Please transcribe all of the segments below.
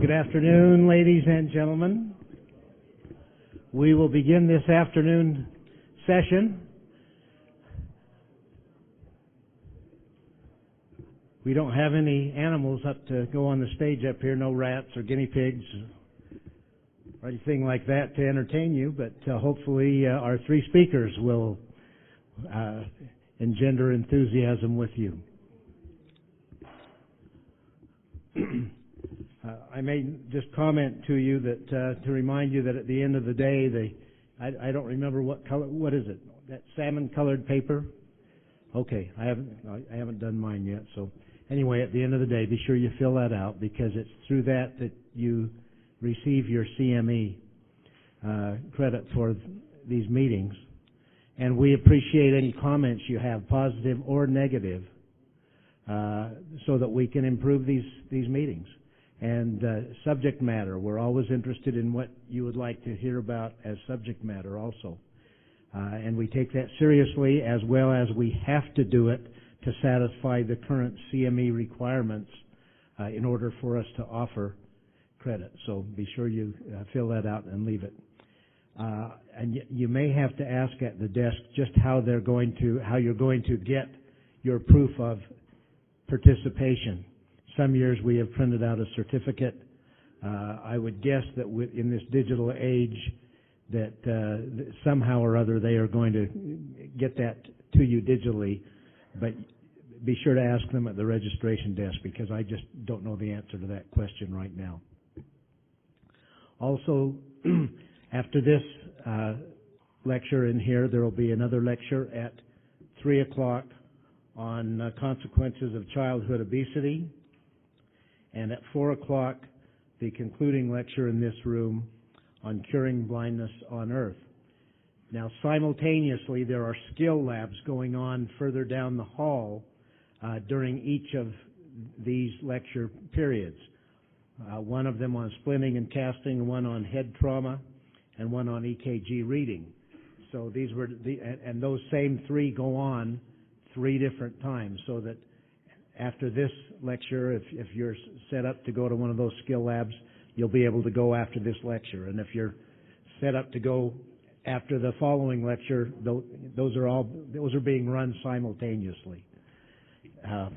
Good afternoon, ladies and gentlemen. We will begin this afternoon session. We don't have any animals up to go on the stage up here, no rats or guinea pigs or anything like that to entertain you, but hopefully our three speakers will engender enthusiasm with you. I may just comment to you that to remind you that at the end of the day, I don't remember what color. What is it? That salmon-colored paper? Okay, I haven't done mine yet. So anyway, at the end of the day, be sure you fill that out because it's through that you receive your CME credit for these meetings. And we appreciate any comments you have, positive or negative, so that we can improve these meetings. And subject matter, we're always interested in what you would like to hear about as subject matter also. And we take that seriously, as well as we have to do it to satisfy the current CME requirements in order for us to offer credit. So be sure you fill that out and leave it. And you may have to ask at the desk just how you're going to get your proof of participation. Some years we have printed out a certificate. I would guess that in this digital age that somehow or other they are going to get that to you digitally, but be sure to ask them at the registration desk because I just don't know the answer to that question right now. Also, after this lecture in here, there will be another lecture at 3 o'clock on consequences of childhood obesity. And at 4 o'clock, the concluding lecture in this room on curing blindness on Earth. Now, simultaneously, there are skill labs going on further down the hall during each of these lecture periods. One of them on splinting and casting, one on head trauma, and one on EKG reading. So these were and those same three go on 3 different times, so that after this lecture, if you're set up to go to one of those skill labs, you'll be able to go after this lecture. And if you're set up to go after the following lecture, those are being run simultaneously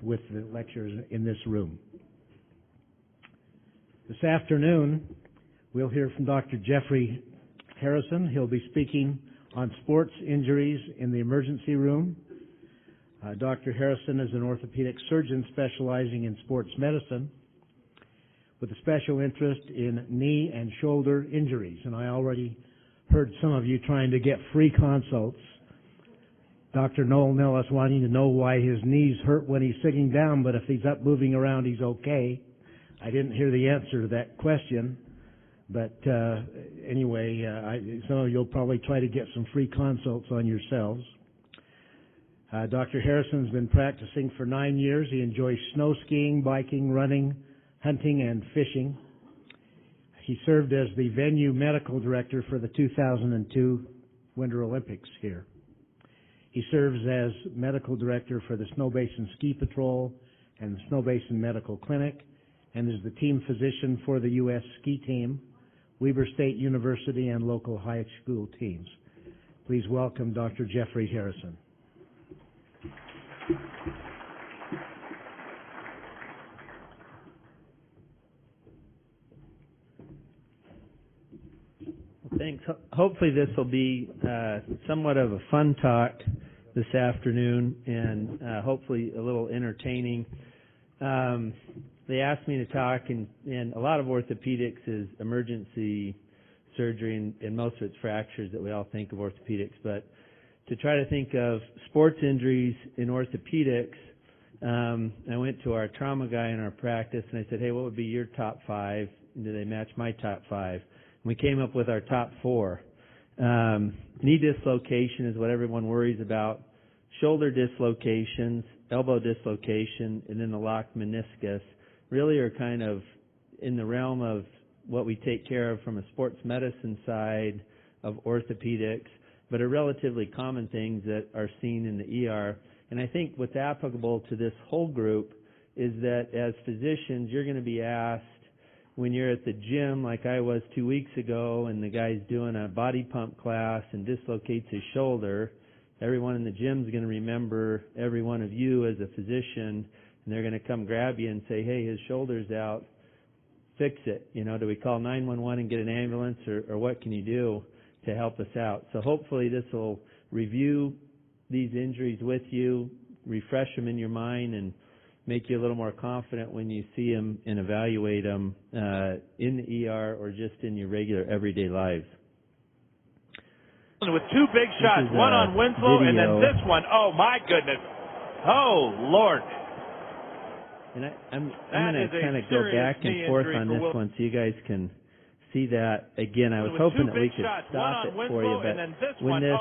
with the lectures in this room. This afternoon, we'll hear from Dr. Jeffrey Harrison. He'll be speaking on sports injuries in the emergency room. Dr. Harrison is an orthopedic surgeon specializing in sports medicine with a special interest in knee and shoulder injuries. And I already heard some of you trying to get free consults. Dr. Noel Nellis wanting to know why his knees hurt when he's sitting down, but if he's up moving around, he's okay. I didn't hear the answer to that question. But anyway, some of you will probably try to get some free consults on yourselves. Dr. Harrison's been practicing for 9 years. He enjoys snow skiing, biking, running, hunting, and fishing. He served as the venue medical director for the 2002 Winter Olympics here. He serves as medical director for the Snow Basin Ski Patrol and the Snow Basin Medical Clinic, and is the team physician for the U.S. ski team, Weber State University, and local high school teams. Please welcome Dr. Jeffrey Harrison. Thanks. Hopefully this will be somewhat of a fun talk this afternoon and hopefully a little entertaining. They asked me to talk, and a lot of orthopedics is emergency surgery and most of it's fractures that we all think of orthopedics, but to try to think of sports injuries in orthopedics, I went to our trauma guy in our practice and I said, hey, what would be your top 5? And do they match my top 5? And we came up with our top 4. Knee dislocation is what everyone worries about. Shoulder dislocations, elbow dislocation, and then the locked meniscus really are kind of in the realm of what we take care of from a sports medicine side of orthopedics, but are relatively common things that are seen in the ER. And I think what's applicable to this whole group is that as physicians, you're going to be asked when you're at the gym like I was 2 weeks ago and the guy's doing a body pump class and dislocates his shoulder, everyone in the gym is going to remember every one of you as a physician, and they're going to come grab you and say, hey, his shoulder's out, fix it. You know, do we call 911 and get an ambulance, or what can you do to help us out? So hopefully this will review these injuries with you, refresh them in your mind, and make you a little more confident when you see them and evaluate them in the ER or just in your regular everyday lives. With two big shots, one on Winslow and then this one. Oh, my goodness. Oh, Lord. And I'm going to kind of go back and forth on this one so you guys can see that. Again, I was hoping that we could stop it for you, but when this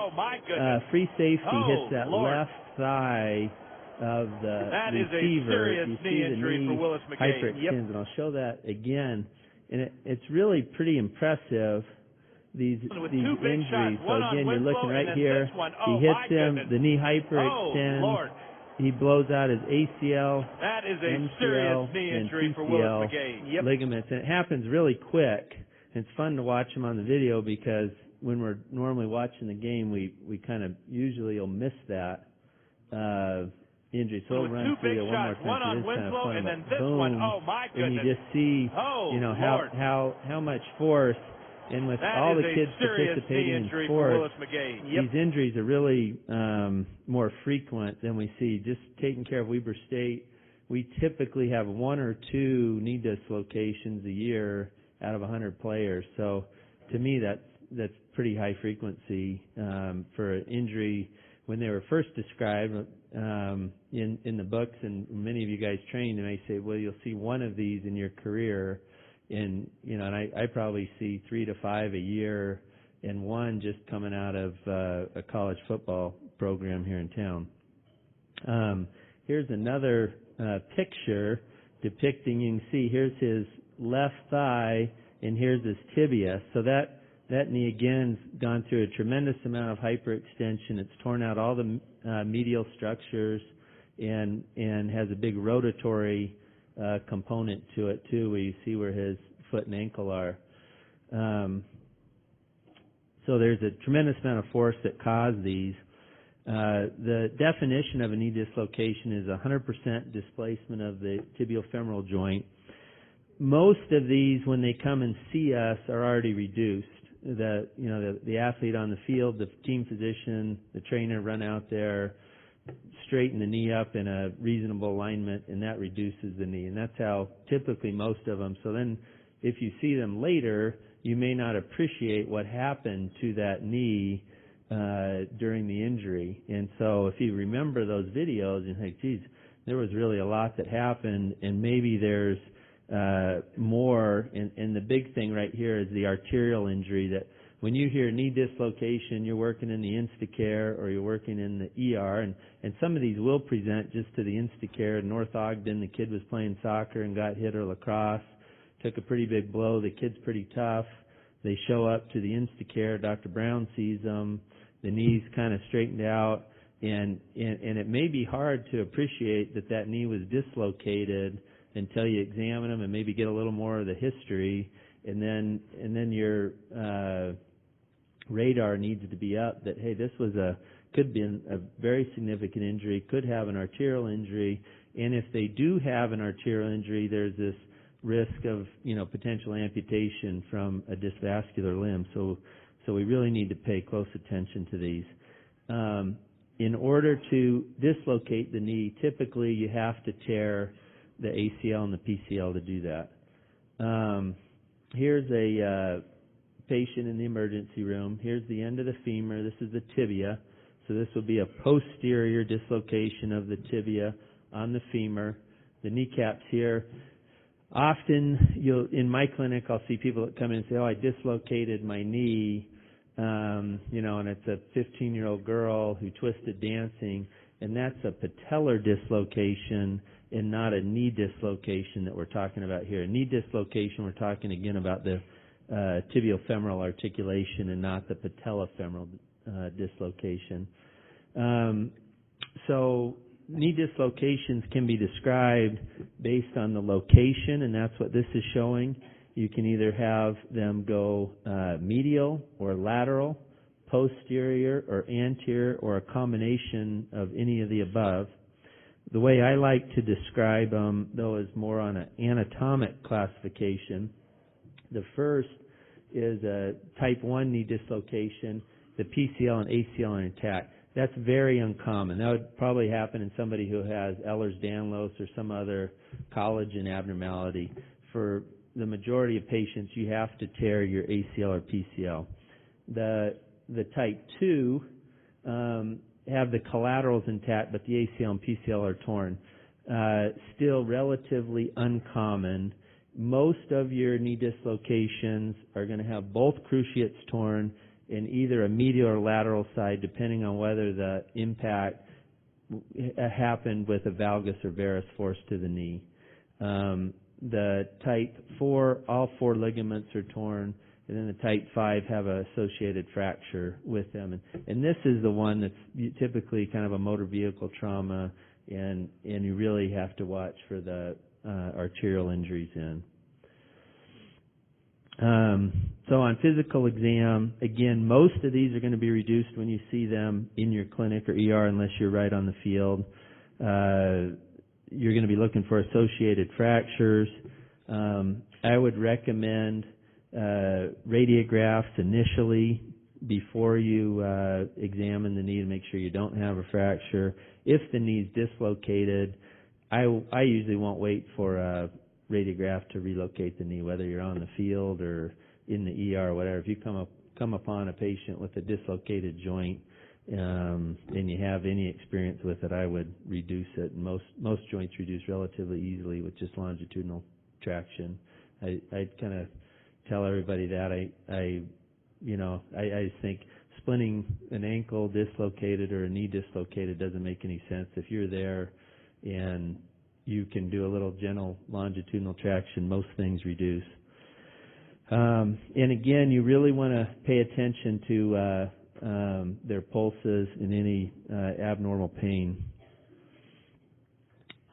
free safety hits that left thigh of the receiver, you see the knee hyperextends, and I'll show that again. And it's really pretty impressive, these injuries. So again, you're looking right here. He hits him, the knee hyperextends. He blows out his ACL, MCL, and PCL ligaments. And it happens really quick. And it's fun to watch him on the video because when we're normally watching the game, we kind of usually will miss that injury. So we'll run through it one more time. So this kind of fun. And then boom, and you just see, you know, how much force. And with all the kids participating in sports, these injuries are really more frequent than we see. Just taking care of Weber State, we typically have 1 or 2 knee dislocations a year out of 100 players. So to me, that's pretty high frequency for an injury. When they were first described in the books, and many of you guys trained, and they say, well, you'll see one of these in your career. And, you know, and I probably see 3 to 5 a year, and one just coming out of a college football program here in town. Here's another picture depicting, you can see, here's his left thigh, and here's his tibia. So that knee, again, has gone through a tremendous amount of hyperextension. It's torn out all the medial structures and has a big rotatory component to it too, where you see where his foot and ankle are. So there's a tremendous amount of force that caused these. The definition of a knee dislocation is 100% displacement of the tibiofemoral joint. Most of these, when they come and see us, are already reduced. The athlete on the field, the team physician, the trainer run out there, straighten the knee up in a reasonable alignment, and that reduces the knee. And that's how typically most of them. So then if you see them later, you may not appreciate what happened to that knee during the injury. And so if you remember those videos, you think, geez, there was really a lot that happened, and maybe there's more. And the big thing right here is the arterial injury, that when you hear knee dislocation, you're working in the Instacare or you're working in the ER, and some of these will present just to the Instacare. In North Ogden, the kid was playing soccer and got hit, or lacrosse, took a pretty big blow. The kid's pretty tough. They show up to the Instacare. Dr. Brown sees them. The knee's kind of straightened out, and it may be hard to appreciate that knee was dislocated until you examine them and maybe get a little more of the history, and then your radar needs to be up that, hey, this was could be a very significant injury, could have an arterial injury, and if they do have an arterial injury, there's this risk of, potential amputation from a dysvascular limb. So we really need to pay close attention to these. In order to dislocate the knee, typically you have to tear the ACL and the PCL to do that. Here's a patient in the emergency room. Here's the end of the femur. This is the tibia. So this will be a posterior dislocation of the tibia on the femur. The kneecap's here. Often, in my clinic, I'll see people that come in and say, oh, I dislocated my knee, and it's a 15-year-old girl who twisted dancing, and that's a patellar dislocation and not a knee dislocation that we're talking about here. A knee dislocation, we're talking again about the tibiofemoral articulation and not the patellofemoral dislocation. So knee dislocations can be described based on the location, and that's what this is showing. You can either have them go medial or lateral, posterior or anterior, or a combination of any of the above. The way I like to describe them, though, is more on an anatomic classification. The first is a type 1 knee dislocation. The PCL and ACL are intact. That's very uncommon. That would probably happen in somebody who has Ehlers-Danlos or some other collagen abnormality. For the majority of patients, you have to tear your ACL or PCL. The type 2 have the collaterals intact, but the ACL and PCL are torn. Still relatively uncommon. Most of your knee dislocations are going to have both cruciates torn in either a medial or lateral side, depending on whether the impact happened with a valgus or varus force to the knee. The type 4, all 4 ligaments are torn, and then the type 5 have an associated fracture with them. And this is the one that's typically kind of a motor vehicle trauma, and you really have to watch for the arterial injuries in. So on physical exam, again, most of these are going to be reduced when you see them in your clinic or ER unless you're right on the field. You're going to be looking for associated fractures. I would recommend radiographs initially before you examine the knee to make sure you don't have a fracture. If the knee's dislocated, I usually won't wait for a radiograph to relocate the knee, whether you're on the field or in the ER or whatever. If you come upon a patient with a dislocated joint and you have any experience with it, I would reduce it. Most joints reduce relatively easily with just longitudinal traction. I kind of tell everybody that I just think splinting an ankle dislocated or a knee dislocated doesn't make any sense. If you're there and you can do a little gentle longitudinal traction, most things reduce. And again, you really want to pay attention to their pulses and any abnormal pain.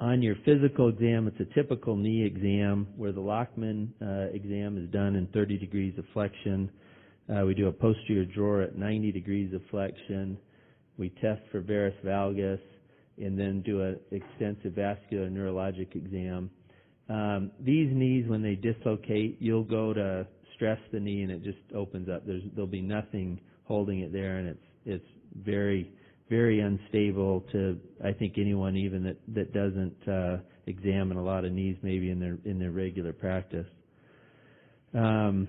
On your physical exam, it's a typical knee exam where the Lachman exam is done in 30 degrees of flexion. We do a posterior drawer at 90 degrees of flexion. We test for varus valgus and then do an extensive vascular neurologic exam. These knees, when they dislocate, you'll go to stress the knee and it just opens up. There'll be nothing holding it there, and it's very, very unstable to, I think, anyone even that doesn't examine a lot of knees maybe in their regular practice. I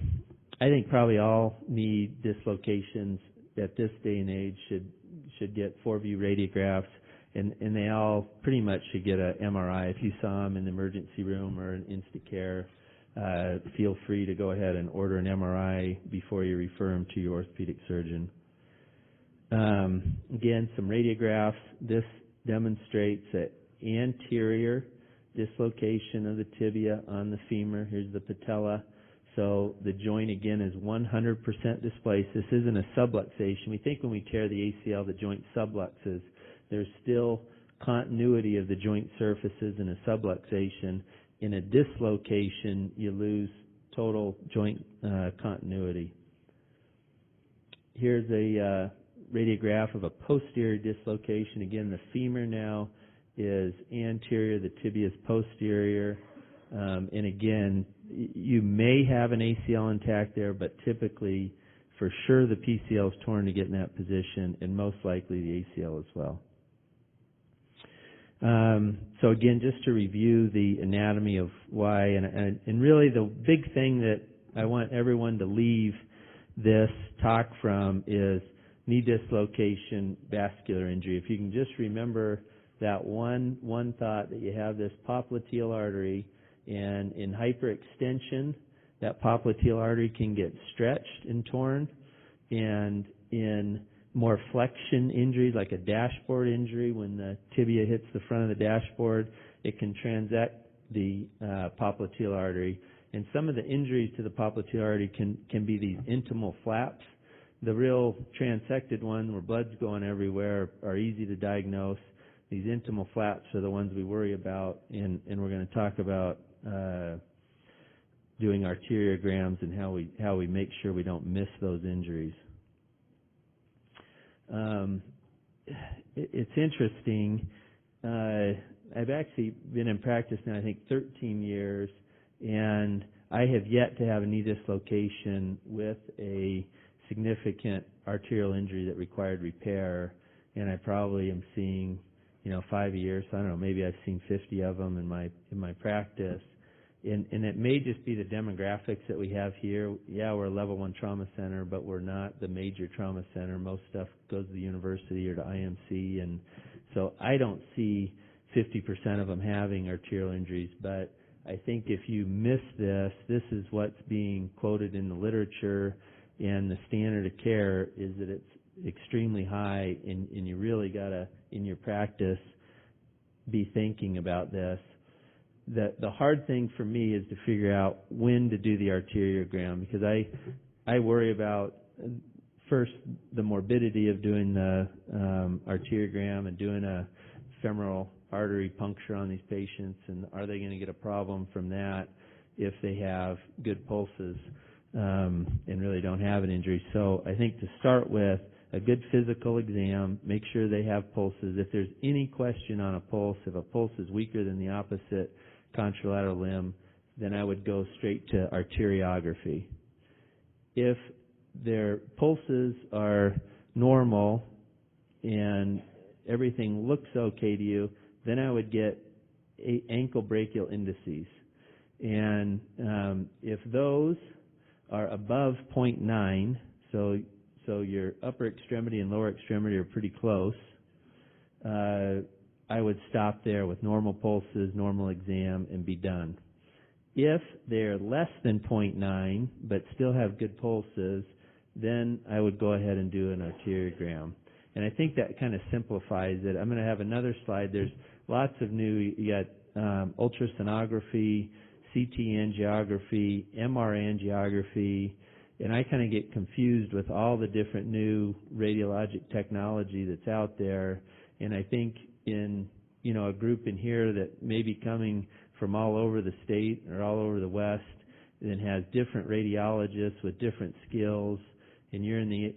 think probably all knee dislocations at this day and age should get 4-view radiographs, and they all pretty much should get an MRI. If you saw them in the emergency room or in Instacare, feel free to go ahead and order an MRI before you refer them to your orthopedic surgeon. Again, some radiographs. This demonstrates an anterior dislocation of the tibia on the femur. Here's the patella. So the joint, again, is 100% displaced. This isn't a subluxation. We think when we tear the ACL, the joint subluxes. There's still continuity of the joint surfaces in a subluxation. In a dislocation, you lose total joint continuity. Here's a radiograph of a posterior dislocation. Again, the femur now is anterior, the tibia is posterior. And again, you may have an ACL intact there, but typically, for sure, the PCL is torn to get in that position, and most likely the ACL as well. So again, just to review the anatomy of why, and really the big thing that I want everyone to leave this talk from is knee dislocation, vascular injury. If you can just remember that one thought, that you have this popliteal artery, and in hyperextension, that popliteal artery can get stretched and torn, and in more flexion injuries, like a dashboard injury, when the tibia hits the front of the dashboard, it can transect the popliteal artery. And some of the injuries to the popliteal artery can be these intimal flaps. The real transected one, where blood's going everywhere, are easy to diagnose. These intimal flaps are the ones we worry about, and we're going to talk about doing arteriograms and how we make sure we don't miss those injuries. It's interesting. I've actually been in practice now, I think, 13 years, and I have yet to have a knee dislocation with a significant arterial injury that required repair, and I probably am seeing, 5 a year, so I don't know, maybe I've seen 50 of them in my practice. And it may just be the demographics that we have here. Yeah, we're a level 1 trauma center, but we're not the major trauma center. Most stuff goes to the university or to IMC, and so I don't see 50% of them having arterial injuries. But I think if you miss this is what's being quoted in the literature, and the standard of care is that it's extremely high, and you really got to, in your practice, be thinking about this. The hard thing for me is to figure out when to do the arteriogram, because I worry about, first, the morbidity of doing the arteriogram and doing a femoral artery puncture on these patients, and are they going to get a problem from that if they have good pulses and really don't have an injury. So I think to start with, a good physical exam, make sure they have pulses. If there's any question on a pulse, if a pulse is weaker than the opposite contralateral limb, then I would go straight to arteriography. If their pulses are normal and everything looks okay to you, then I would get ankle brachial indices. And if those are above 0.9, so your upper extremity and lower extremity are pretty close, I would stop there with normal pulses, normal exam, and be done. If they're less than 0.9 but still have good pulses, then I would go ahead and do an arteriogram. And I think that kind of simplifies it. I'm going to have another slide. There's lots of new, you got ultrasonography, CT angiography, MR angiography, and I kind of get confused with all the different new radiologic technology that's out there. And I think in, a group in here that may be coming from all over the state or all over the West and has different radiologists with different skills, and you're in the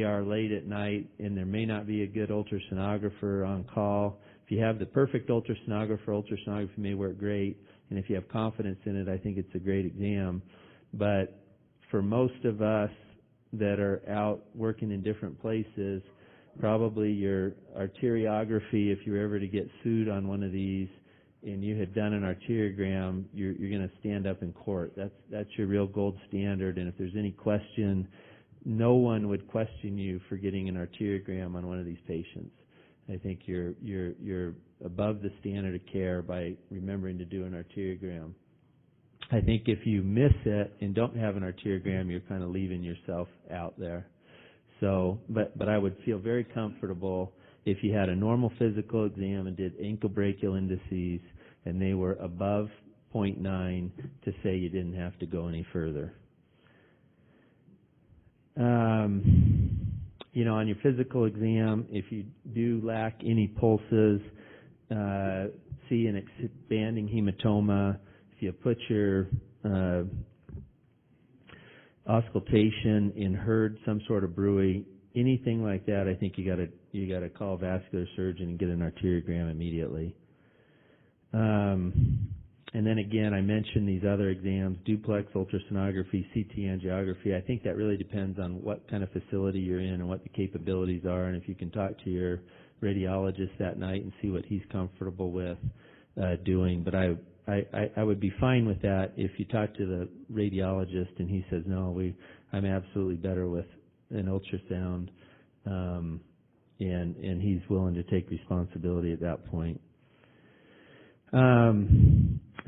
ER late at night and there may not be a good ultrasonographer on call. If you have the perfect ultrasonography may work great, and if you have confidence in it, I think it's a great exam. But for most of us that are out working in different places, probably your arteriography, if you were ever to get sued on one of these and you had done an arteriogram, you're going to stand up in court. That's your real gold standard, and if there's any question, no one would question you for getting an arteriogram on one of these patients. I think you're above the standard of care by remembering to do an arteriogram. I think if you miss it and don't have an arteriogram, you're kind of leaving yourself out there. So, but I would feel very comfortable if you had a normal physical exam and did ankle brachial indices and they were above 0.9 to say you didn't have to go any further. On your physical exam, if you do lack any pulses, see an expanding hematoma, if you put your auscultation and heard some sort of bruit, anything like that, I think you gotta call a vascular surgeon and get an arteriogram immediately. And then again, I mentioned these other exams, duplex ultrasonography, CT angiography. I think that really depends on what kind of facility you're in and what the capabilities are, and if you can talk to your radiologist that night and see what he's comfortable with doing. But I would be fine with that if you talk to the radiologist and he says, no, I'm absolutely better with an ultrasound, and he's willing to take responsibility at that point.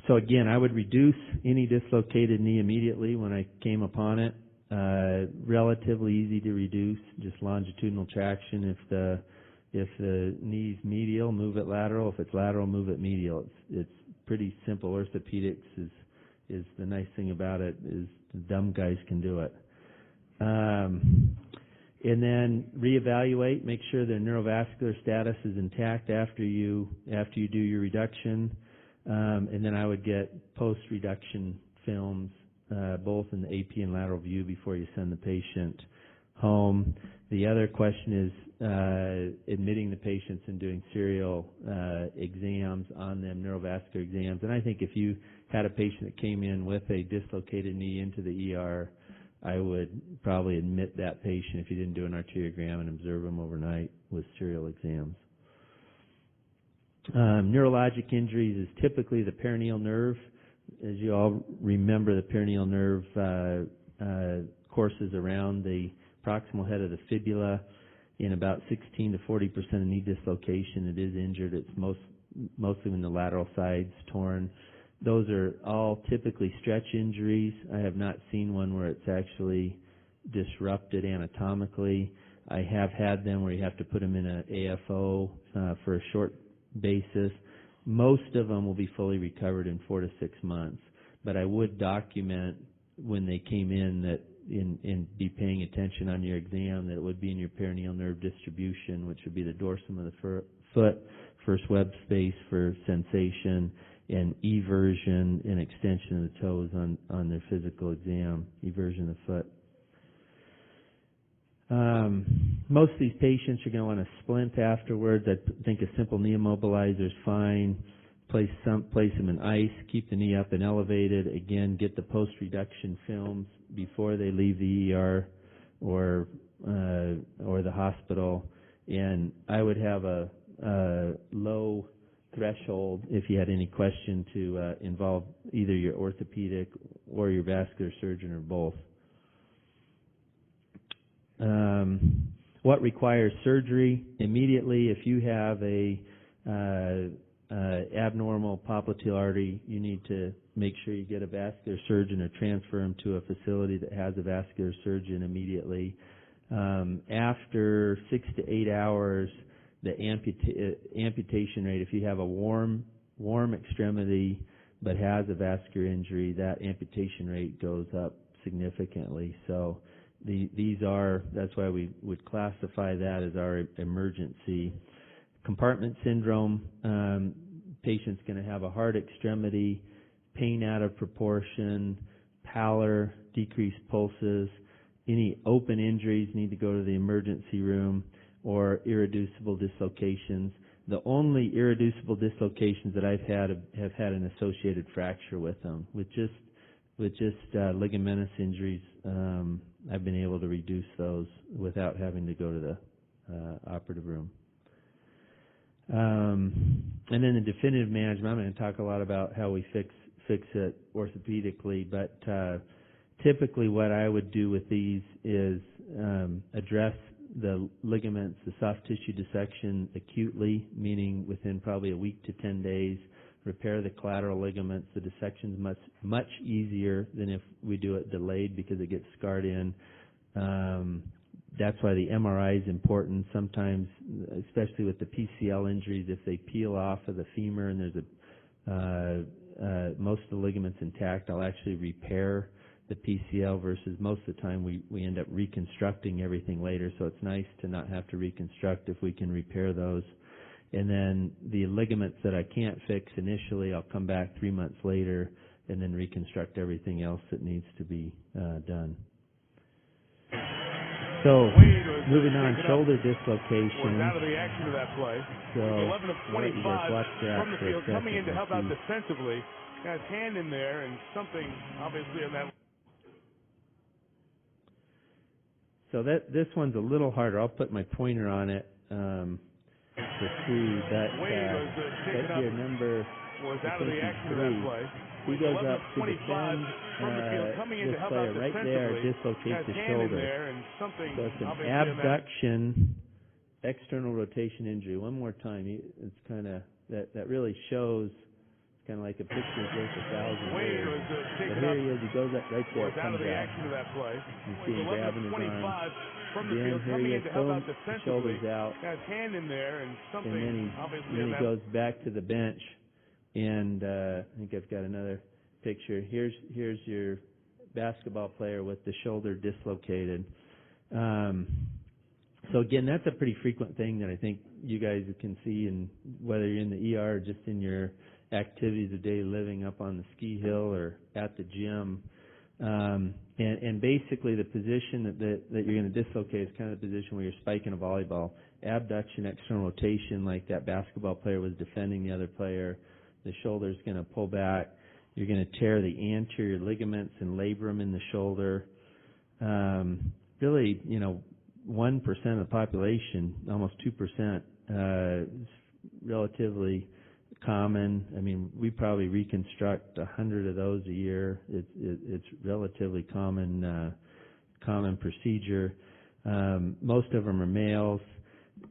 So again, I would reduce any dislocated knee immediately when I came upon it. Relatively easy to reduce, just longitudinal traction. If the knee's medial, move it lateral. If it's lateral, move it medial. It's pretty simple. Orthopedics is the nice thing about it is the dumb guys can do it. And then reevaluate, make sure their neurovascular status is intact after you do your reduction. And then I would get post-reduction films both in the AP and lateral view before you send the patient home. The other question is admitting the patients and doing serial exams on them, neurovascular exams. And I think if you had a patient that came in with a dislocated knee into the ER, I would probably admit that patient if you didn't do an arteriogram and observe them overnight with serial exams. Neurologic injuries is typically the peroneal nerve. As you all remember, the peroneal nerve courses around the proximal head of the fibula. In about 16 to 40% of knee dislocation, it is injured. It's mostly when the lateral side's torn. Those are all typically stretch injuries. I have not seen one where it's actually disrupted anatomically. I have had them where you have to put them in an AFO for a short basis. Most of them will be fully recovered in 4 to 6 months, but I would document when they came in that in be paying attention on your exam that it would be in your peroneal nerve distribution, which would be the dorsum of the foot, first web space for sensation, and eversion and extension of the toes on their physical exam, eversion of the foot. Most of these patients are going to want a splint afterwards. I think a simple knee immobilizer is fine. Place them in ice, keep the knee up and elevated. Again, get the post-reduction films before they leave the ER or the hospital. And I would have a low threshold if you had any question to involve either your orthopedic or your vascular surgeon or both. What requires surgery? Immediately, if you have a abnormal popliteal artery, you need to make sure you get a vascular surgeon or transfer them to a facility that has a vascular surgeon immediately. After 6 to 8 hours, the amputation rate, if you have a warm extremity but has a vascular injury, that amputation rate goes up significantly. So that's why we would classify that as our emergency. Compartment syndrome, patient's going to have a hard extremity, pain out of proportion, pallor, decreased pulses. Any open injuries need to go to the emergency room, or irreducible dislocations. The only irreducible dislocations that I've had have had an associated fracture with them. With just ligamentous injuries, I've been able to reduce those without having to go to the operative room. And then the definitive management, I'm going to talk a lot about how we fix it orthopedically, but typically what I would do with these is address the ligaments, the soft tissue dissection acutely, meaning within probably a week to 10 days, repair the collateral ligaments. The dissection's much easier than if we do it delayed because it gets scarred in. That's why the MRI is important. Sometimes, especially with the PCL injuries, if they peel off of the femur and there's most of the ligaments intact, I'll actually repair the PCL versus most of the time we end up reconstructing everything later. So it's nice to not have to reconstruct if we can repair those. And then the ligaments that I can't fix initially, I'll come back 3 months later and then reconstruct everything else that needs to be done. So, moving on, shoulder dislocation. Out of the action of that play. So, 11 of 25 from the field, coming in to help out defensively. Got his hand in there and something obviously on that. So this one's a little harder. I'll put my pointer on it to see that here number was out of the action of that play. He goes up to defend this player right there, dislocates the shoulder. So it's an abduction, external rotation injury. One more time. It's kind of, that really shows, it's kind of like a picture's worth 1,000 words. But here he is, he goes up right there, comes out. You see him grabbing his arm. Then here he is, boom, the shoulder's out. And then he goes back to the bench. And I think I've got another picture. Here's your basketball player with the shoulder dislocated. So again, that's a pretty frequent thing that I think you guys can see, and whether you're in the ER or just in your activities of daily living up on the ski hill or at the gym. And basically the position that you're going to dislocate is kind of the position where you're spiking a volleyball. Abduction, external rotation, like that basketball player was defending the other player. The shoulder's going to pull back. You're going to tear the anterior ligaments and labrum in the shoulder. Really, 1% of the population, almost 2%, is relatively common. I mean, we probably reconstruct 100 of those a year. It's relatively common procedure. Most of them are males.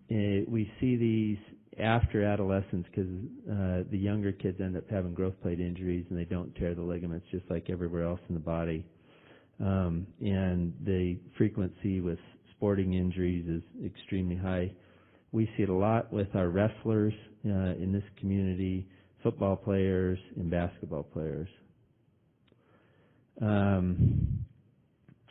We see these after adolescence because the younger kids end up having growth plate injuries and they don't tear the ligaments just like everywhere else in the body. And the frequency with sporting injuries is extremely high. We see it a lot with our wrestlers in this community, football players, and basketball players.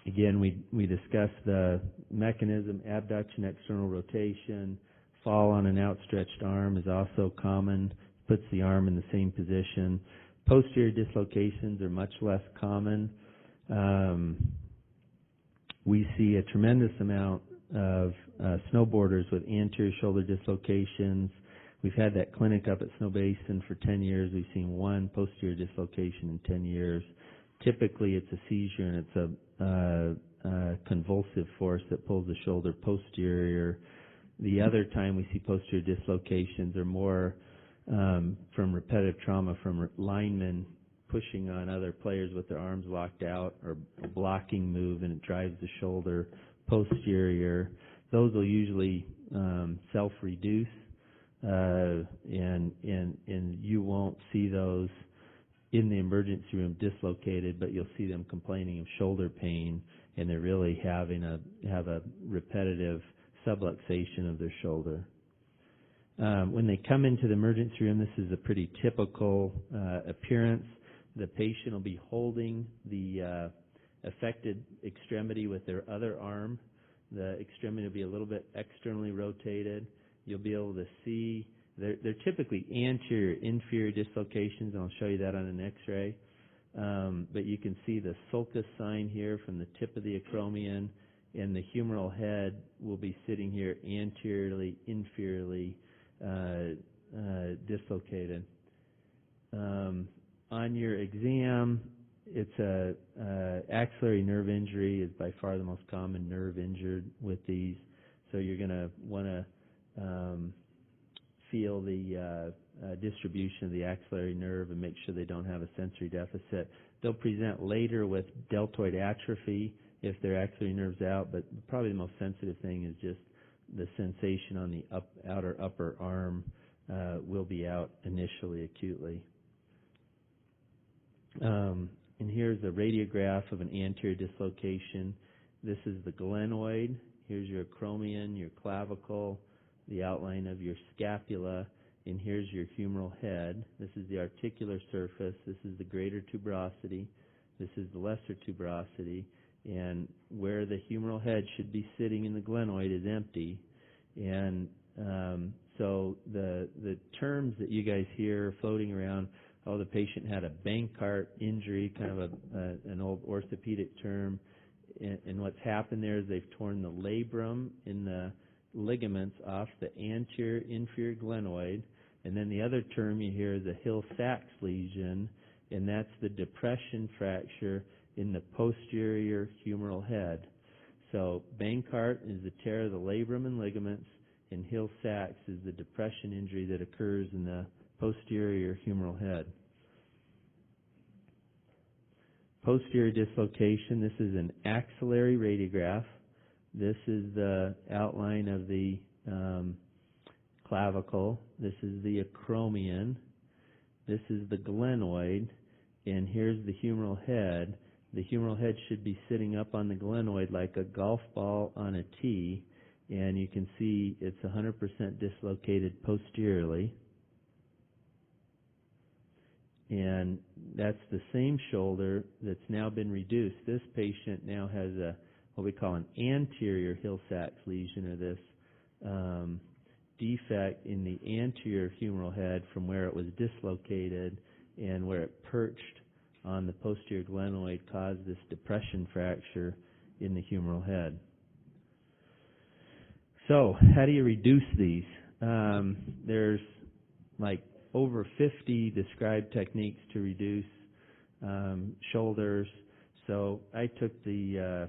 Again, we discussed the mechanism, abduction, external rotation. Fall on an outstretched arm is also common, puts the arm in the same position. Posterior dislocations are much less common. We see a tremendous amount of snowboarders with anterior shoulder dislocations. We've had that clinic up at Snow Basin for 10 years. We've seen one posterior dislocation in 10 years. Typically it's a seizure and it's a convulsive force that pulls the shoulder posterior. The other time we see posterior dislocations are more from repetitive trauma from linemen pushing on other players with their arms locked out, or a blocking move, and it drives the shoulder posterior. Those will usually self-reduce, and you won't see those in the emergency room dislocated, but you'll see them complaining of shoulder pain, and they're really have a repetitive subluxation of their shoulder. When they come into the emergency room, this is a pretty typical appearance. The patient will be holding the affected extremity with their other arm. The extremity will be a little bit externally rotated. You'll be able to see, they're typically anterior, inferior dislocations, and I'll show you that on an x-ray. But you can see the sulcus sign here from the tip of the acromion, and the humeral head will be sitting here anteriorly, inferiorly dislocated. On your exam, it's a axillary nerve injury is by far the most common nerve injured with these. So you're going to want to feel the distribution of the axillary nerve and make sure they don't have a sensory deficit. They'll present later with deltoid atrophy if their axillary nerve's out, but probably the most sensitive thing is just the sensation on the outer upper arm will be out initially acutely. And here's a radiograph of an anterior dislocation. This is the glenoid. Here's your acromion, your clavicle, the outline of your scapula, and here's your humeral head. This is the articular surface. This is the greater tuberosity. This is the lesser tuberosity. And where the humeral head should be sitting in the glenoid is empty. And so the terms that you guys hear floating around, oh, the patient had a Bankart injury, kind of an old orthopedic term. And what's happened there is they've torn the labrum in the ligaments off the anterior inferior glenoid. And then the other term you hear is a Hill-Sachs lesion, and that's the depression fracture in the posterior humeral head. So Bankart is the tear of the labrum and ligaments, and Hill-Sachs is the depression injury that occurs in the posterior humeral head. Posterior dislocation, this is an axillary radiograph. This is the outline of the clavicle. This is the acromion. This is the glenoid, and here's the humeral head. The humeral head should be sitting up on the glenoid like a golf ball on a tee, and you can see it's 100% dislocated posteriorly. And that's the same shoulder that's now been reduced. This patient now has what we call an anterior Hill-Sachs lesion, or this defect in the anterior humeral head from where it was dislocated and where it perched on the posterior glenoid caused this depression fracture in the humeral head. So, how do you reduce these? There's like over 50 described techniques to reduce shoulders. So I took the,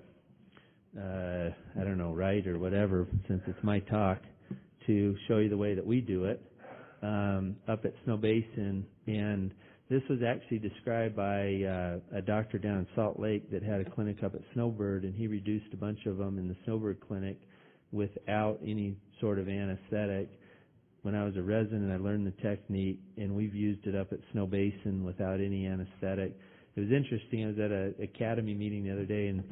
I don't know, right or whatever, since it's my talk, to show you the way that we do it up at Snowbasin. And this was actually described by a doctor down in Salt Lake that had a clinic up at Snowbird, and he reduced a bunch of them in the Snowbird clinic without any sort of anesthetic. When I was a resident, I learned the technique, and we've used it up at Snowbasin without any anesthetic. It was interesting. I was at an academy meeting the other day, and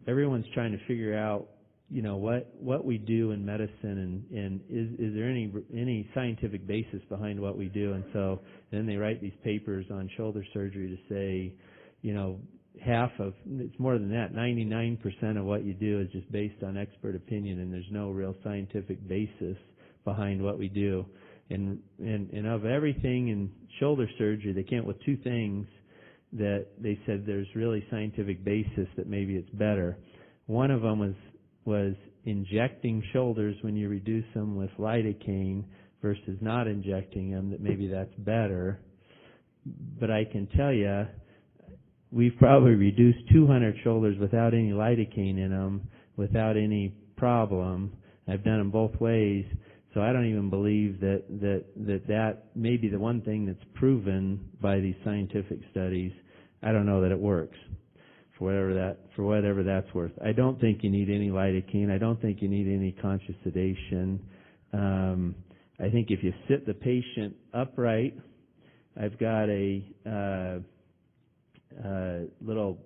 everyone's trying to figure out, you know, what we do in medicine, and is there any scientific basis behind what we do? And so then they write these papers on shoulder surgery to say, you know, it's more than that, 99% of what you do is just based on expert opinion, and there's no real scientific basis behind what we do. And of everything in shoulder surgery, they came up with two things that they said there's really scientific basis that maybe it's better. One of them was injecting shoulders when you reduce them with lidocaine versus not injecting them, that maybe that's better. But I can tell you, we've probably reduced 200 shoulders without any lidocaine in them, without any problem. I've done them both ways, so I don't even believe that may be the one thing that's proven by these scientific studies. I don't know that it works for whatever that's worth. I don't think you need any lidocaine. I don't think you need any conscious sedation. I think if you sit the patient upright, I've got a little,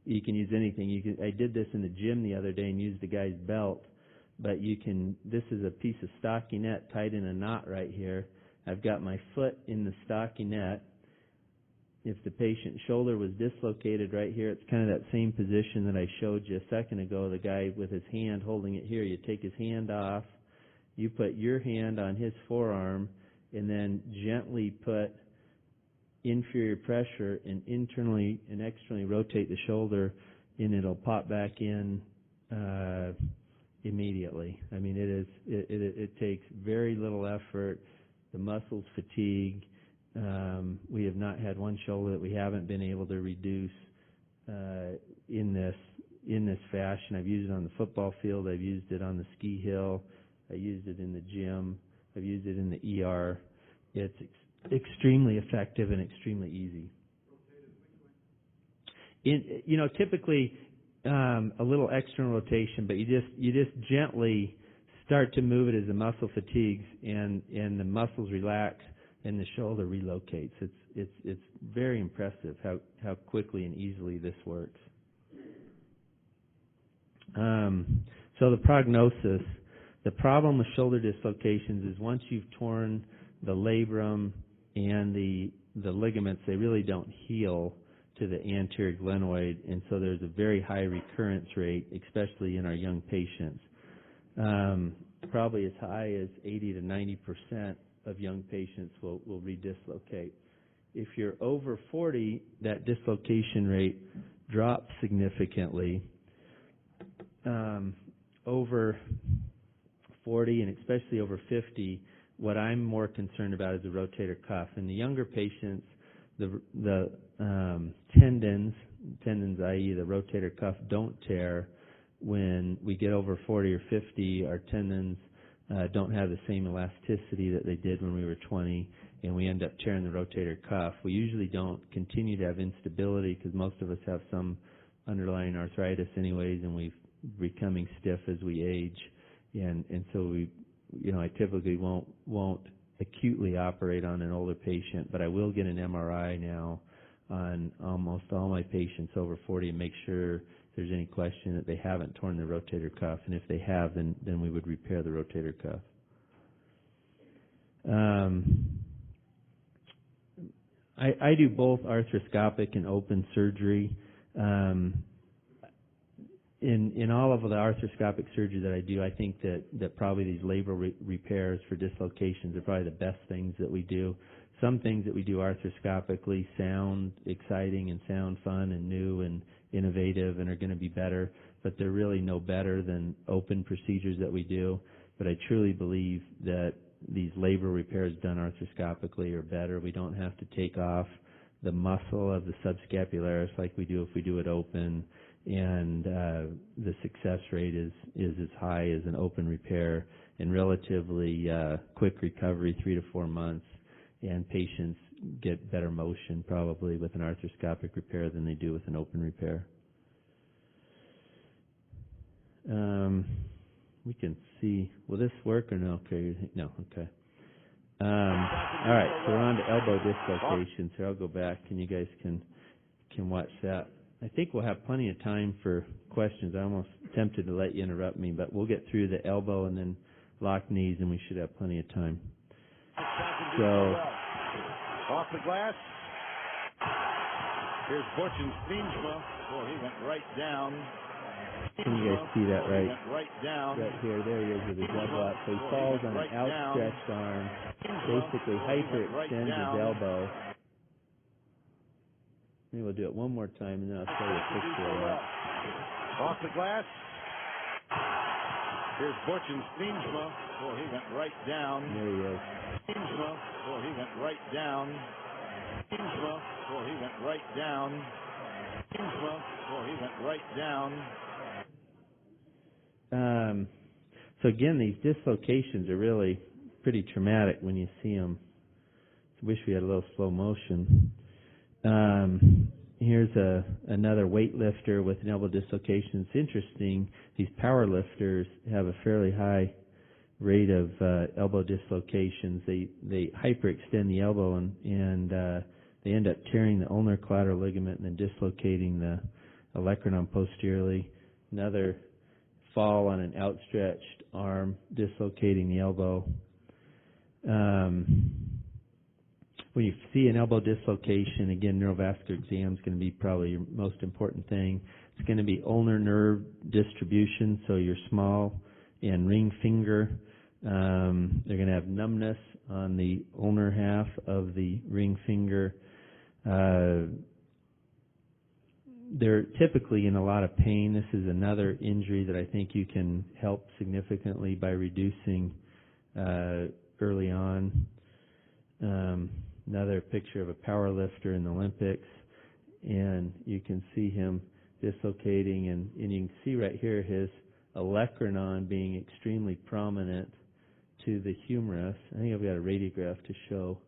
you can use anything. I did this in the gym the other day and used the guy's belt, but this is a piece of stockinette tied in a knot right here. I've got my foot in the stockinette. If the patient's shoulder was dislocated right here, it's kind of that same position that I showed you a second ago, the guy with his hand holding it here. You take his hand off, you put your hand on his forearm, and then gently put inferior pressure and internally and externally rotate the shoulder, and it'll pop back in immediately. I mean, it takes very little effort. The muscles fatigue. We have not had one shoulder that we haven't been able to reduce in this fashion. I've used it on the football field. I've used it on the ski hill. I used it in the gym. I've used it in the ER. It's extremely effective and extremely easy. Typically a little external rotation, but you just gently start to move it as the muscle fatigues and the muscles relax and the shoulder relocates. It's very impressive how quickly and easily this works. So the prognosis, the problem with shoulder dislocations is once you've torn the labrum and the ligaments, they really don't heal to the anterior glenoid, and so there's a very high recurrence rate, especially in our young patients. Probably as high as 80 to 90% of young patients will redislocate. If you're over 40, that dislocation rate drops significantly. Over 40 and especially over 50, what I'm more concerned about is the rotator cuff. In the younger patients, the tendons, i.e. the rotator cuff, don't tear. When we get over 40 or 50, our tendons don't have the same elasticity that they did when we were 20, and we end up tearing the rotator cuff. We usually don't continue to have instability because most of us have some underlying arthritis anyways, and we're becoming stiff as we age, and so I typically won't acutely operate on an older patient, but I will get an MRI now on almost all my patients over 40 and make sure if there's any question that they haven't torn the rotator cuff, and if they have, then we would repair the rotator cuff. I do both arthroscopic and open surgery. In all of the arthroscopic surgery that I do, I think that probably these labral repairs for dislocations are probably the best things that we do. some things that we do arthroscopically sound exciting and sound fun and new and innovative and are going to be better, but they're really no better than open procedures that we do. But I truly believe that these labral repairs done arthroscopically are better. We don't have to take off the muscle of the subscapularis like we do if we do it open, and the success rate is as high as an open repair, and relatively quick recovery, 3 to 4 months, and patients get better motion probably with an arthroscopic repair than they do with an open repair. We can see, will this work or no? Okay, no, okay. All right, so we're on to elbow dislocations. Here, I'll go back and you guys can watch that. I think we'll have plenty of time for questions. I almost tempted to let you interrupt me, but we'll get through the elbow and then lock knees, and we should have plenty of time. So, off the glass. Here's Butch and Steensma. Boy, he went right down. Can you guys see that right? Right down. Right here, there he is with his elbow up. So he falls on an outstretched arm, basically hyperextends his elbow. Maybe we'll do it one more time, and then I'll show you a picture of that. Off the glass. Here's Butch and Steensma. Boy, he went right down. There he is. Steensma. Boy, he went right down. Steensma. Boy, he went right down. Steensma. Boy, he went right down. So again, these dislocations are really pretty traumatic when you see them. I wish we had a little slow motion. Here's another weightlifter with an elbow dislocation. It's interesting. These power lifters have a fairly high rate of elbow dislocations. They hyperextend the elbow and they end up tearing the ulnar collateral ligament and then dislocating the olecranon posteriorly. Another fall on an outstretched arm, dislocating the elbow. When you see an elbow dislocation, again, neurovascular exam is going to be probably your most important thing. It's going to be ulnar nerve distribution, so your small and ring finger. They're going to have numbness on the ulnar half of the ring finger. They're typically in a lot of pain. This is another injury that I think you can help significantly by reducing early on. Another picture of a power lifter in the Olympics, and you can see him dislocating, and you can see right here his olecranon being extremely prominent to the humerus. I think I've got a radiograph to show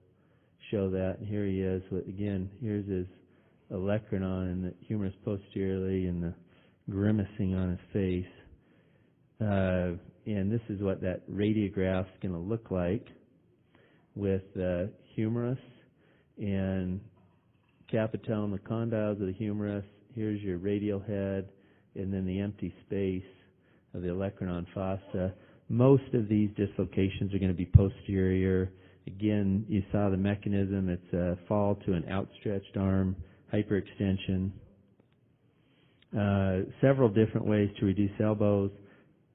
that. And here he is with, again, here's his olecranon and the humerus posteriorly and the grimacing on his face. And this is what that radiograph is going to look like with the humerus and capitell and the condyles of the humerus. Here's your radial head and then the empty space of the olecranon fossa. Most of these dislocations are going to be posterior. Again, you saw the mechanism. It's a fall to an outstretched arm, hyperextension. Several different ways to reduce elbows.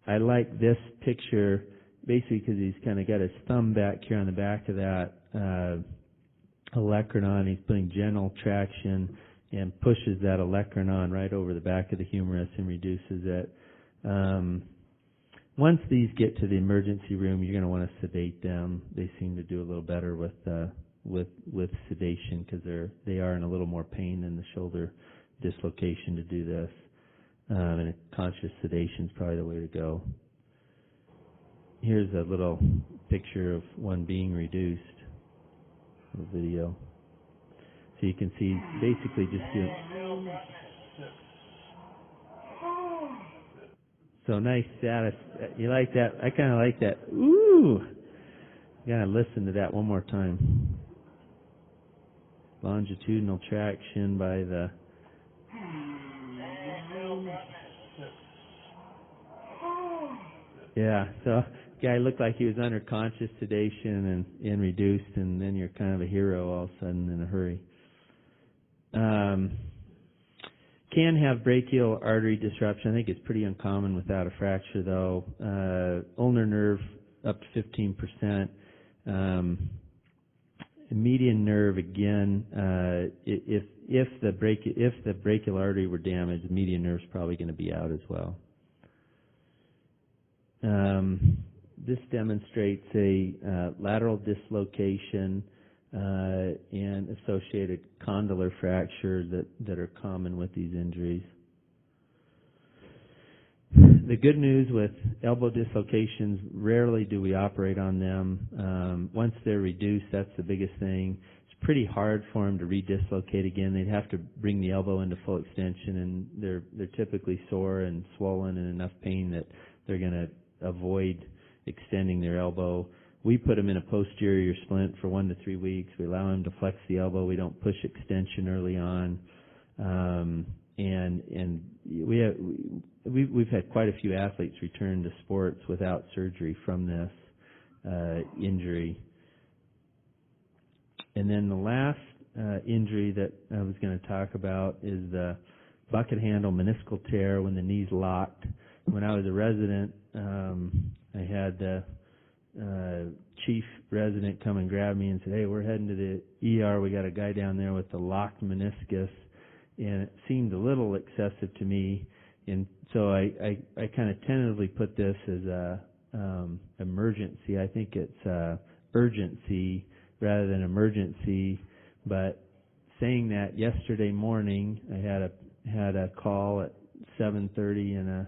I like this picture basically because he's kind of got his thumb back here on the back of that olecranon. He's putting gentle traction and pushes that olecranon right over the back of the humerus and reduces it. Once these get to the emergency room, you're going to want to sedate them. They seem to do a little better with sedation because they are in a little more pain than the shoulder dislocation to do this. And conscious sedation is probably the way to go. Here's a little picture of one being reduced. A video. So you can see basically just doing. So nice status. You like that? I kind of like that. Ooh! You gotta listen to that one more time. Longitudinal traction by the. Yeah, so guy looked like he was under conscious sedation and reduced, and then you're kind of a hero all of a sudden in a hurry. Can have brachial artery disruption. I think it's pretty uncommon without a fracture, though. Ulnar nerve up to 15%. median nerve again. If the brachial artery were damaged, the median nerve's probably going to be out as well. This demonstrates a lateral dislocation and associated condylar fracture that are common with these injuries. The good news with elbow dislocations, rarely do we operate on them. Once they're reduced, that's the biggest thing. It's pretty hard for them to redislocate again. They'd have to bring the elbow into full extension, and they're typically sore and swollen and enough pain that they're going to avoid extending their elbow. We put them in a posterior splint for 1 to 3 weeks. We allow them to flex the elbow. We don't push extension early on. And we've had quite a few athletes return to sports without surgery from this injury. And then the last injury that I was going to talk about is the bucket handle meniscal tear when the knee's locked. When I was a resident, I had the chief resident come and grab me and said, "Hey, we're heading to the ER. We got a guy down there with the locked meniscus." And it seemed a little excessive to me, and so I kind of tentatively put this as a emergency. I think it's urgency rather than emergency. But saying that, yesterday morning I had a call at 7:30, and a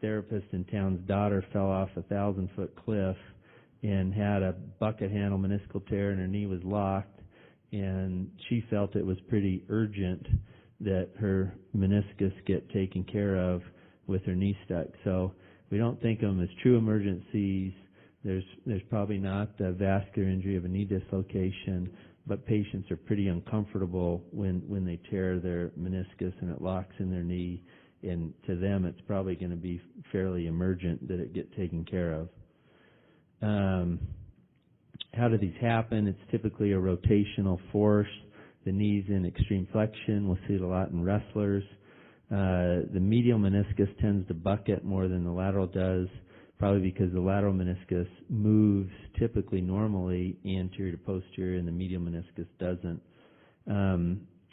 therapist in town's daughter fell off a 1,000-foot cliff and had a bucket handle meniscal tear, and her knee was locked, and she felt it was pretty urgent that her meniscus get taken care of with her knee stuck. So we don't think of them as true emergencies. There's probably not a vascular injury of a knee dislocation, but patients are pretty uncomfortable when they tear their meniscus and it locks in their knee, and to them it's probably going to be fairly emergent that it get taken care of. How do these happen? It's typically a rotational force. The knee's in extreme flexion. We'll see it a lot in wrestlers. The medial meniscus tends to bucket more than the lateral does, probably because the lateral meniscus moves typically normally anterior to posterior, and the medial meniscus doesn't.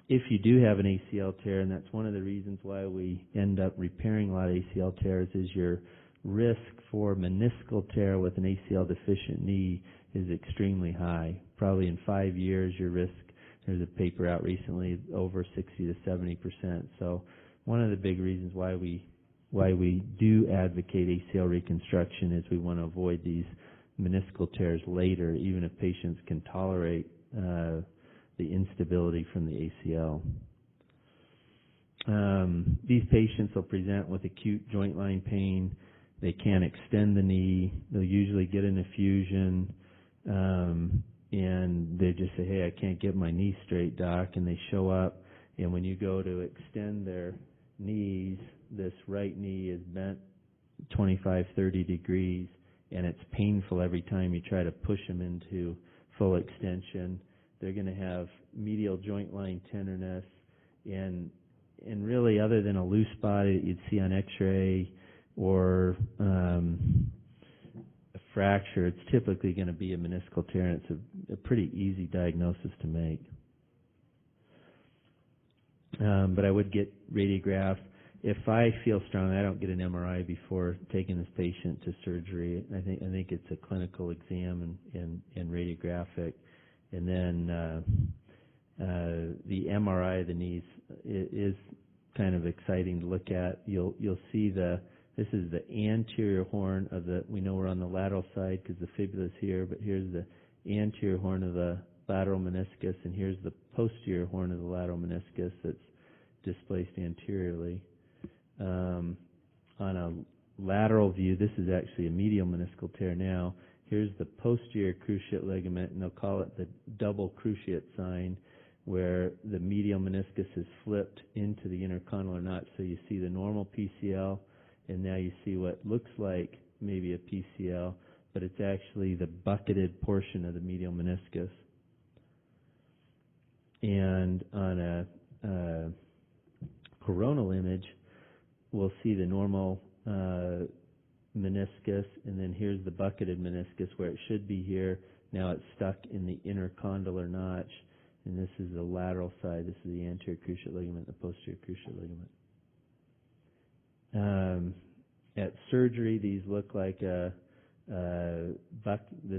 If you do have an ACL tear, and that's one of the reasons why we end up repairing a lot of ACL tears, is your risk for meniscal tear with an ACL deficient knee is extremely high. Probably in 5 years, your risk, there's a paper out recently, over 60 to 70%. So one of the big reasons why we do advocate ACL reconstruction is we want to avoid these meniscal tears later, even if patients can tolerate the instability from the ACL. These patients will present with acute joint line pain. They can't extend the knee. They'll usually get an effusion, and they just say, "Hey, I can't get my knee straight, doc," and they show up, and when you go to extend their knees, this right knee is bent 25, 30 degrees, and it's painful every time you try to push them into full extension. They're going to have medial joint line tenderness, and really, other than a loose body that you'd see on x-ray or a fracture, it's typically going to be a meniscal tear, and it's a pretty easy diagnosis to make. But I would get radiographed. If I feel strong, I don't get an MRI before taking this patient to surgery. I think it's a clinical exam and radiographic. And then the MRI of the knees is kind of exciting to look at. You'll see this is the anterior horn of we know we're on the lateral side because the fibula is here, but here's the anterior horn of the lateral meniscus, and here's the posterior horn of the lateral meniscus that's displaced anteriorly. On a lateral view, this is actually a medial meniscal tear now. Here's the posterior cruciate ligament, and they'll call it the double cruciate sign, where the medial meniscus is flipped into the intercondylar knot. So you see the normal PCL, and now you see what looks like maybe a PCL, but it's actually the bucketed portion of the medial meniscus. And on a coronal image, we'll see the normal meniscus, and then here's the bucketed meniscus where it should be here. Now it's stuck in the intercondylar notch, and this is the lateral side. This is the anterior cruciate ligament, the posterior cruciate ligament. At surgery, these look like this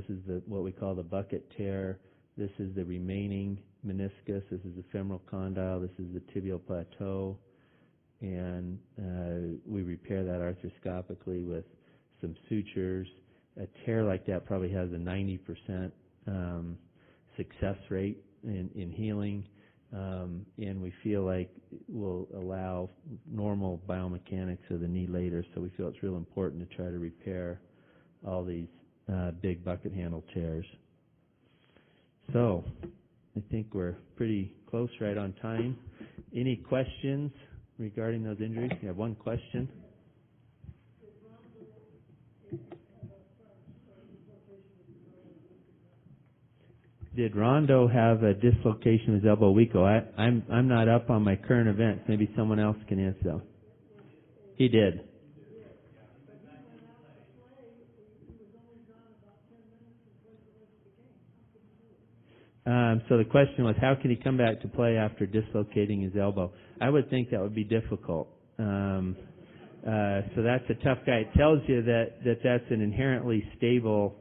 is what we call the bucket tear. This is the remaining meniscus. This is the femoral condyle. This is the tibial plateau. And we repair that arthroscopically with some sutures. A tear like that probably has a 90% success rate in healing. And we feel like it will allow normal biomechanics of the knee later. So we feel it's real important to try to repair all these big bucket handle tears. So I think we're pretty close, right on time. Any questions regarding those injuries? You have one question. Did Rondo have a dislocation of his elbow a week ago? I'm not up on my current events. Maybe someone else can answer that. He did. So the question was, how can he come back to play after dislocating his elbow? I would think that would be difficult. So that's a tough guy. It tells you that's an inherently stable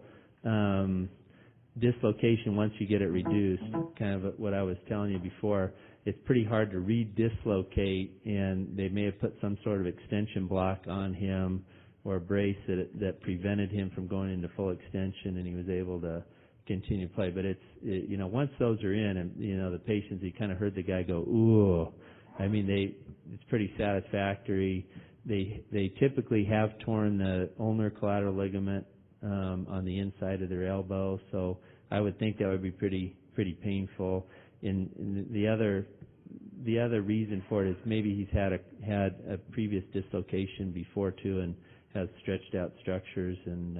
dislocation once you get it reduced. Kind of what I was telling you before. It's pretty hard to re-dislocate, and they may have put some sort of extension block on him or a brace that prevented him from going into full extension, and he was able to continue to play. But once those are in, and the patients, you kind of heard the guy go, ooh. I mean, it's pretty satisfactory. They typically have torn the ulnar collateral ligament on the inside of their elbow, so I would think that would be pretty painful. And the other reason for it is maybe he's had a previous dislocation before too, and has stretched out structures and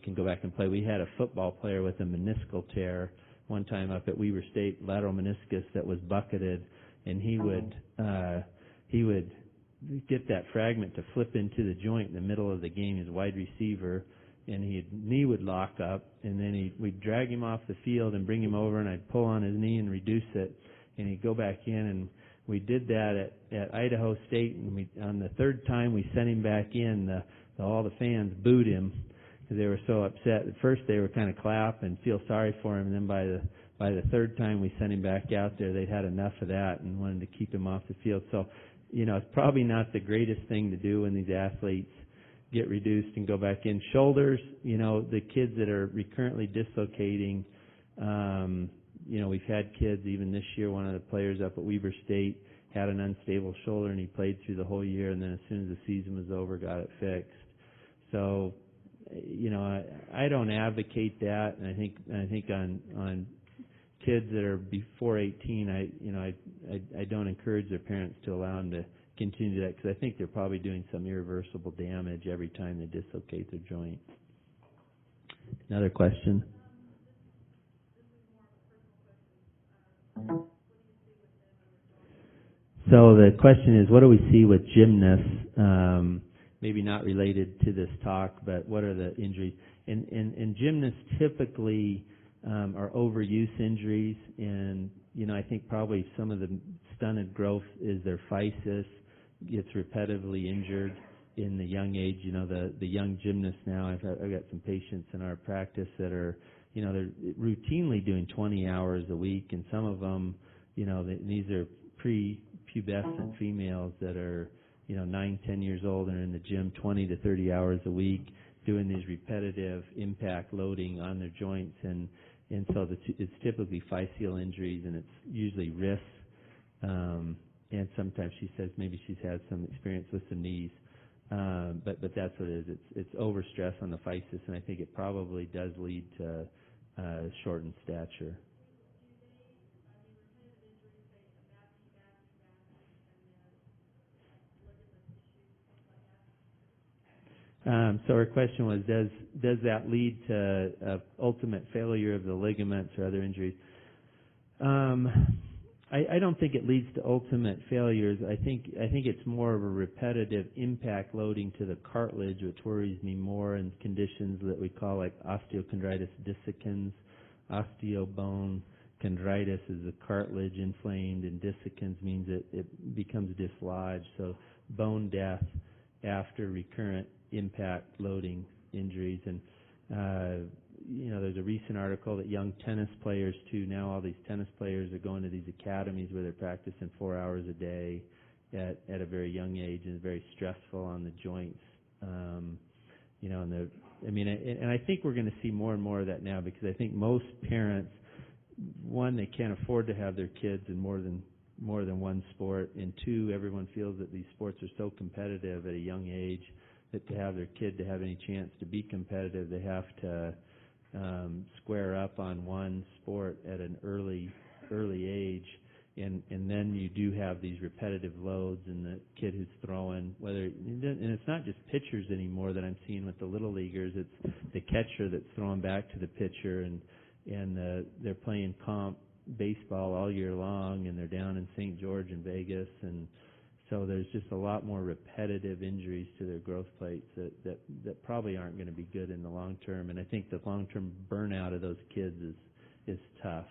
can go back and play. We had a football player with a meniscal tear one time up at Weber State, lateral meniscus that was bucketed, and he would get that fragment to flip into the joint in the middle of the game. He's a wide receiver, and his knee would lock up, and then we'd drag him off the field and bring him over, and I'd pull on his knee and reduce it, and he'd go back in, and we did that at Idaho State, and on the third time we sent him back in, all the fans booed him because they were so upset. At first they were kind of clap and feel sorry for him, and then by the third time we sent him back out there, they'd had enough of that and wanted to keep him off the field. So, it's probably not the greatest thing to do when these athletes get reduced and go back in. Shoulders, the kids that are recurrently dislocating, we've had kids even this year. One of the players up at Weber State had an unstable shoulder, and he played through the whole year, and then as soon as the season was over, got it fixed. So, I don't advocate that, and I think on kids that are before 18, I don't encourage their parents to allow them to continue that, because I think they're probably doing some irreversible damage every time they dislocate their joint. Another question? So the question is, what do we see with gymnasts? Maybe not related to this talk, but what are the injuries? And gymnasts typically are overuse injuries, and I think probably some of the stunted growth is their physis gets repetitively injured in the young age. The young gymnasts now, I've got some patients in our practice that are, they're routinely doing 20 hours a week, and some of them, these are pre-pubescent females that are, 9, 10 years old and are in the gym 20 to 30 hours a week doing these repetitive impact loading on their joints, and so it's typically physeal injuries, and it's usually wrists, and sometimes she says maybe she's had some experience with some knees, but that's what it is. It's overstress on the physis, and I think it probably does lead to shortened stature. So her question was, does that lead to ultimate failure of the ligaments or other injuries? I don't think it leads to ultimate failures. I think it's more of a repetitive impact loading to the cartilage, which worries me more, in conditions that we call like osteochondritis dissecans. Osteobone chondritis is the cartilage inflamed, and dissecans means it becomes dislodged. So bone death after recurrent impact loading injuries. And there's a recent article that young tennis players too, now all these tennis players are going to these academies where they're practicing 4 hours a day at a very young age, and it's very stressful on the joints. And I think we're going to see more and more of that now, because I think most parents, one, they can't afford to have their kids in more than one sport, and two, everyone feels that these sports are so competitive at a young age that to have their kid to have any chance to be competitive, they have to square up on one sport at an early age, and then you do have these repetitive loads, and the kid who's throwing, and it's not just pitchers anymore that I'm seeing with the little leaguers, it's the catcher that's throwing back to the pitcher, and they're playing comp baseball all year long, and they're down in St. George and Vegas, and so there's just a lot more repetitive injuries to their growth plates that probably aren't going to be good in the long term. And I think the long-term burnout of those kids is tough,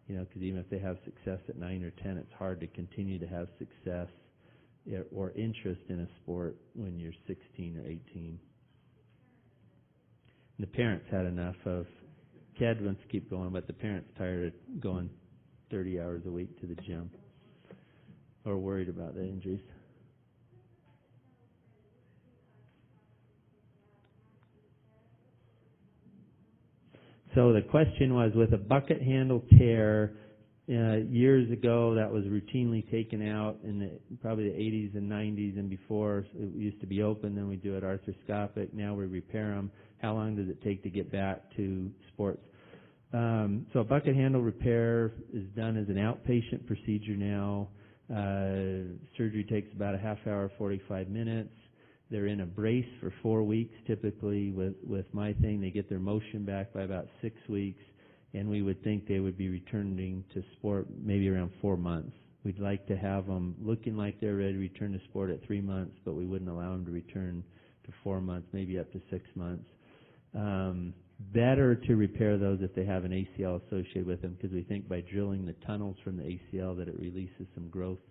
because even if they have success at 9 or 10, it's hard to continue to have success or interest in a sport when you're 16 or 18. And the parents had enough of, kid wants to keep going, but the parents tired of going 30 hours a week to the gym, or worried about the injuries. So the question was, with a bucket handle tear, years ago that was routinely taken out in probably the 80s and 90s and before. It used to be open, then we do it arthroscopic. Now we repair them. How long does it take to get back to sports? So a bucket handle repair is done as an outpatient procedure now. Surgery takes about a half hour, 45 minutes. They're in a brace for 4 weeks typically. With my thing, they get their motion back by about 6 weeks, and we would think they would be returning to sport maybe around 4 months. We'd like to have them looking like they're ready to return to sport at 3 months, but we wouldn't allow them to return to 4 months, maybe up to 6 months. Better to repair those if they have an ACL associated with them, because we think by drilling the tunnels from the ACL that it releases some growth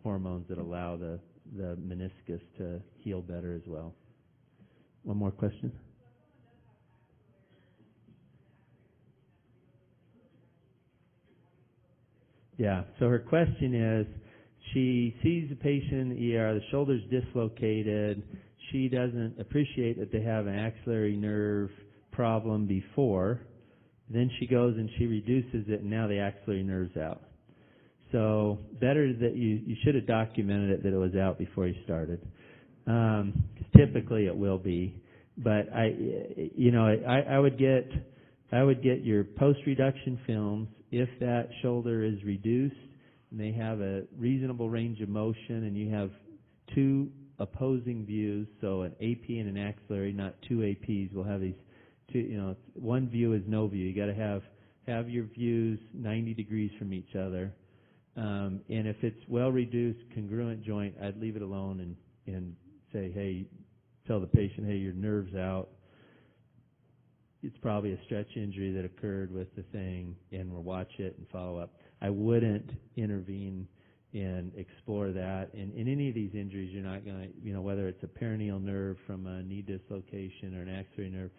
hormones that allow the meniscus to heal better as well. One more question? Yeah, so her question is, she sees the patient in the ER, the shoulder's dislocated, she doesn't appreciate that they have an axillary nerve problem before, then she goes and she reduces it, and now the axillary nerve's out. So better that you should have documented it that it was out before you started. 'Cause typically it will be, but I would get your post-reduction films if that shoulder is reduced and they have a reasonable range of motion, and you have two opposing views, so an AP and an axillary, not two APs. We'll have these two, one view is no view. You got to have your views 90 degrees from each other. And if it's well reduced, congruent joint, I'd leave it alone and say, hey, tell the patient, hey, your nerve's out. It's probably a stretch injury that occurred with the thing, and we'll watch it and follow up. I wouldn't intervene and explore that. And in any of these injuries, you're not going to, whether it's a peroneal nerve from a knee dislocation or an axillary nerve,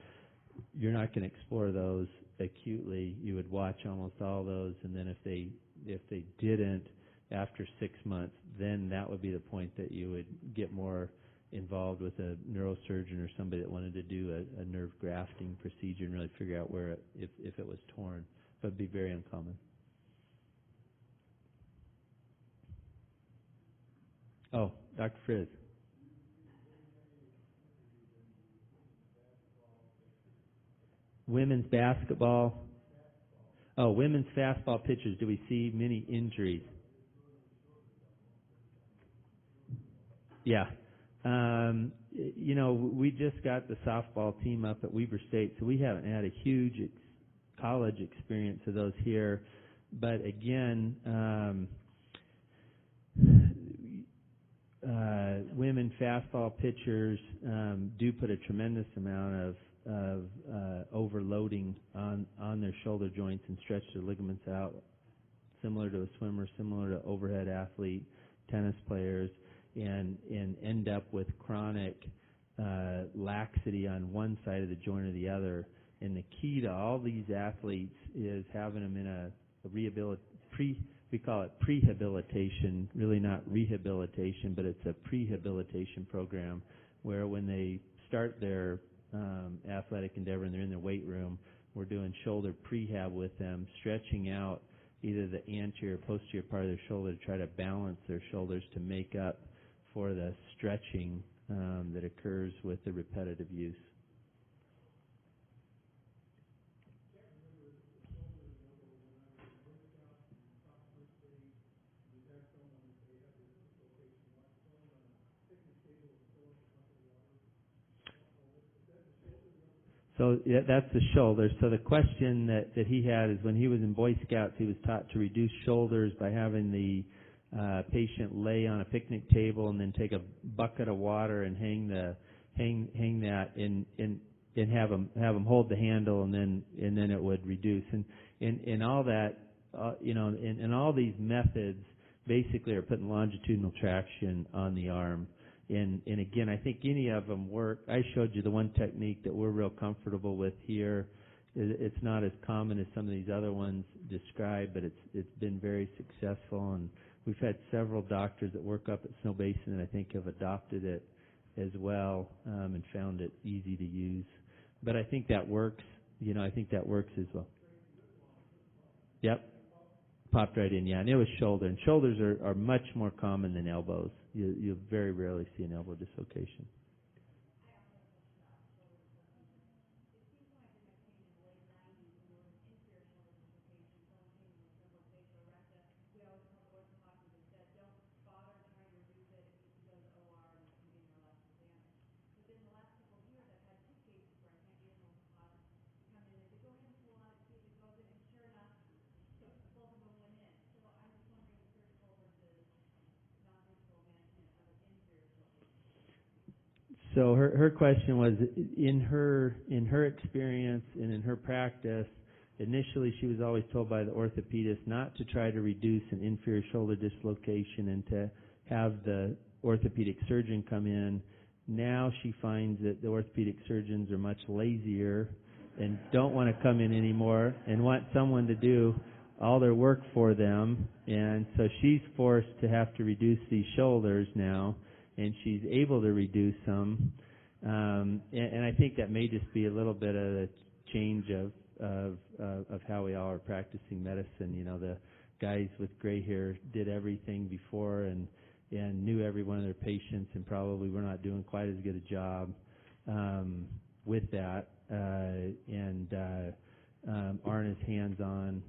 you're not going to explore those acutely. You would watch almost all those, and then if they didn't after 6 months, then that would be the point that you would get more involved with a neurosurgeon or somebody that wanted to do a nerve grafting procedure and really figure out where if it was torn. But it'd be very uncommon. Oh, Dr. Frizz. Women's basketball. Oh, women's fastball pitchers. Do we see many injuries? Yeah. We just got the softball team up at Weber State, so we haven't had a huge college experience of those here. but again, women fastball pitchers do put a tremendous amount of overloading on their shoulder joints and stretch their ligaments out, similar to a swimmer, similar to overhead athlete, tennis players, and end up with chronic laxity on one side of the joint or the other. And the key to all these athletes is having them in a we call it prehabilitation, really not rehabilitation, but it's a prehabilitation program where when they start their athletic endeavor and they're in their weight room, we're doing shoulder prehab with them, stretching out either the anterior or posterior part of their shoulder to try to balance their shoulders to make up for the stretching that occurs with the repetitive use. So yeah, that's the shoulder. So the question that he had is when he was in Boy Scouts, he was taught to reduce shoulders by having the patient lay on a picnic table and then take a bucket of water and hang that and have them hold the handle and then it would reduce. And all that, and all these methods basically are putting longitudinal traction on the arm. And again, I think any of them work. I showed you the one technique that we're real comfortable with here. It's not as common as some of these other ones described, but it's been very successful. And we've had several doctors that work up at Snow Basin that I think have adopted it as well and found it easy to use. But I think that works. I think that works as well. Yep. Popped right in, yeah. And it was shoulder. And shoulders are much more common than elbows. You very rarely see an elbow dislocation. So her question was, in her experience and in her practice, initially she was always told by the orthopedist not to try to reduce an inferior shoulder dislocation and to have the orthopedic surgeon come in. Now she finds that the orthopedic surgeons are much lazier and don't want to come in anymore and want someone to do all their work for them. And so she's forced to have to reduce these shoulders now, and she's able to reduce them. And I think that may just be a little bit of a change of how we all are practicing medicine. The guys with gray hair did everything before and knew every one of their patients, and probably were not doing quite as good a job with that, and aren't as hands-on.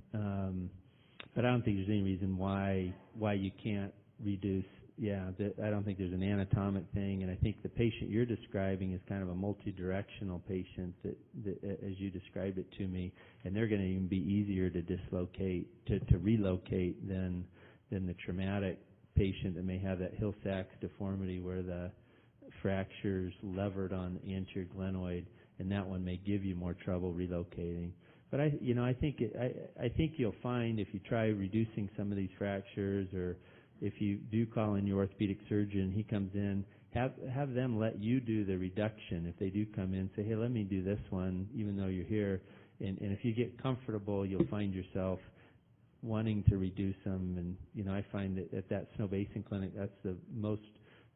But I don't think there's any reason why you can't reduce. Yeah, I don't think there's an anatomic thing, and I think the patient you're describing is kind of a multi-directional patient that as you described it to me, and they're going to even be easier to dislocate, to relocate than the traumatic patient that may have that Hill-Sachs deformity where the fracture's levered on the anterior glenoid, and that one may give you more trouble relocating. But I think you'll find if you try reducing some of these fractures, or if you do call in your orthopedic surgeon, he comes in, have them let you do the reduction. If they do come in, say, hey, let me do this one, even though you're here. And if you get comfortable, you'll find yourself wanting to reduce them. And, I find that at that Snow Basin clinic, that's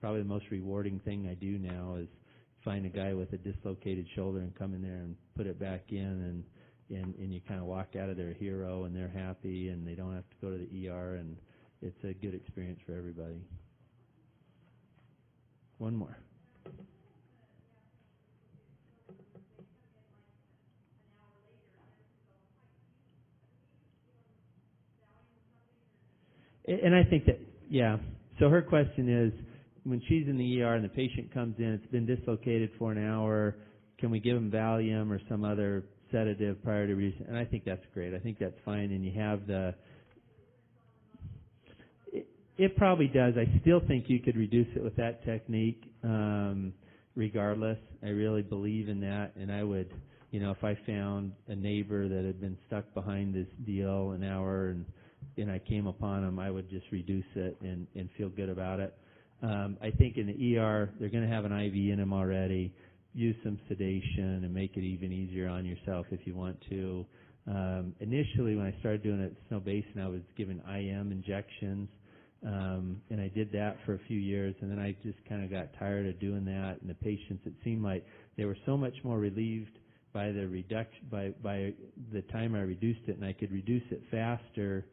probably the most rewarding thing I do now is find a guy with a dislocated shoulder and come in there and put it back in, and you kind of walk out of there a hero, and they're happy, and they don't have to go to the ER, and it's a good experience for everybody. One more. And I think that, yeah. So her question is, when she's in the ER and the patient comes in, it's been dislocated for an hour, can we give them Valium or some other sedative prior to reducing? And I think that's great. I think that's fine. And you have the It probably does. I still think you could reduce it with that technique, regardless. I really believe in that, and I would, if I found a neighbor that had been stuck behind this deal an hour and I came upon him, I would just reduce it and feel good about it. I think in the ER, they're going to have an IV in him already. Use some sedation and make it even easier on yourself if you want to. Initially, when I started doing it at Snow Basin, I was given IM injections. And I did that for a few years, and then I just kind of got tired of doing that. And the patients, it seemed like they were so much more relieved by the by the time I reduced it, and I could reduce it faster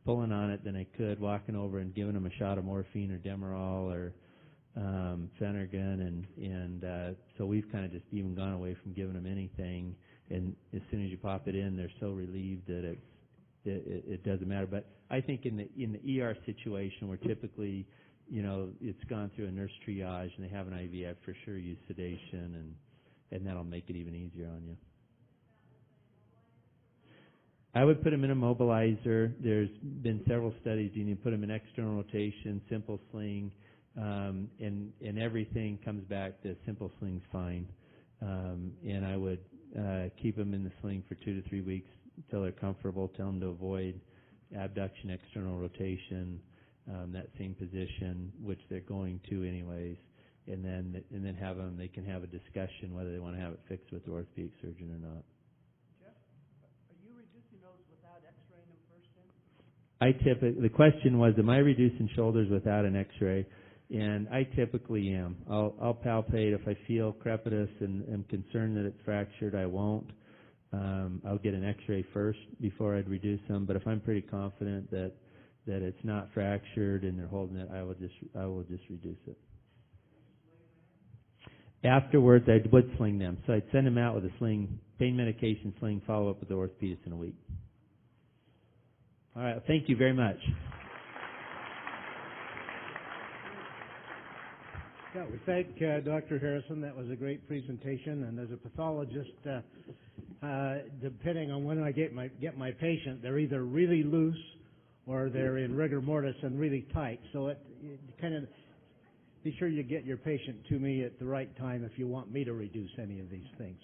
pulling on it than I could walking over and giving them a shot of morphine or Demerol or Phenergan, and so we've kind of just even gone away from giving them anything. And as soon as you pop it in, they're so relieved that it doesn't matter. But I think in the ER situation where typically, it's gone through a nurse triage and they have an IV, I'd for sure use sedation, and that'll make it even easier on you. I would put them in a mobilizer. There's been several studies. You need to put them in external rotation, simple sling, and everything comes back. The simple sling's fine. And I would keep them in the sling for 2 to 3 weeks until they're comfortable. Tell them to avoid abduction, external rotation, that same position, which they're going to anyways, and then have them. They can have a discussion whether they want to have it fixed with the orthopedic surgeon or not. Jeff, are you reducing those without X-raying them first? The question was, am I reducing shoulders without an X-ray? And I typically am. I'll palpate if I feel crepitus and am concerned that it's fractured. I won't. I'll get an X-ray first before I'd reduce them. But if I'm pretty confident that it's not fractured and they're holding it, I will just reduce it. Afterwards, I would sling them. So I'd send them out with a sling, pain medication sling, follow up with the orthopedist in a week. All right. Thank you very much. Yeah, we thank Dr. Harrison. That was a great presentation. And as a pathologist, depending on when I get my patient, they're either really loose or they're in rigor mortis and really tight. So it kind of be sure you get your patient to me at the right time if you want me to reduce any of these things.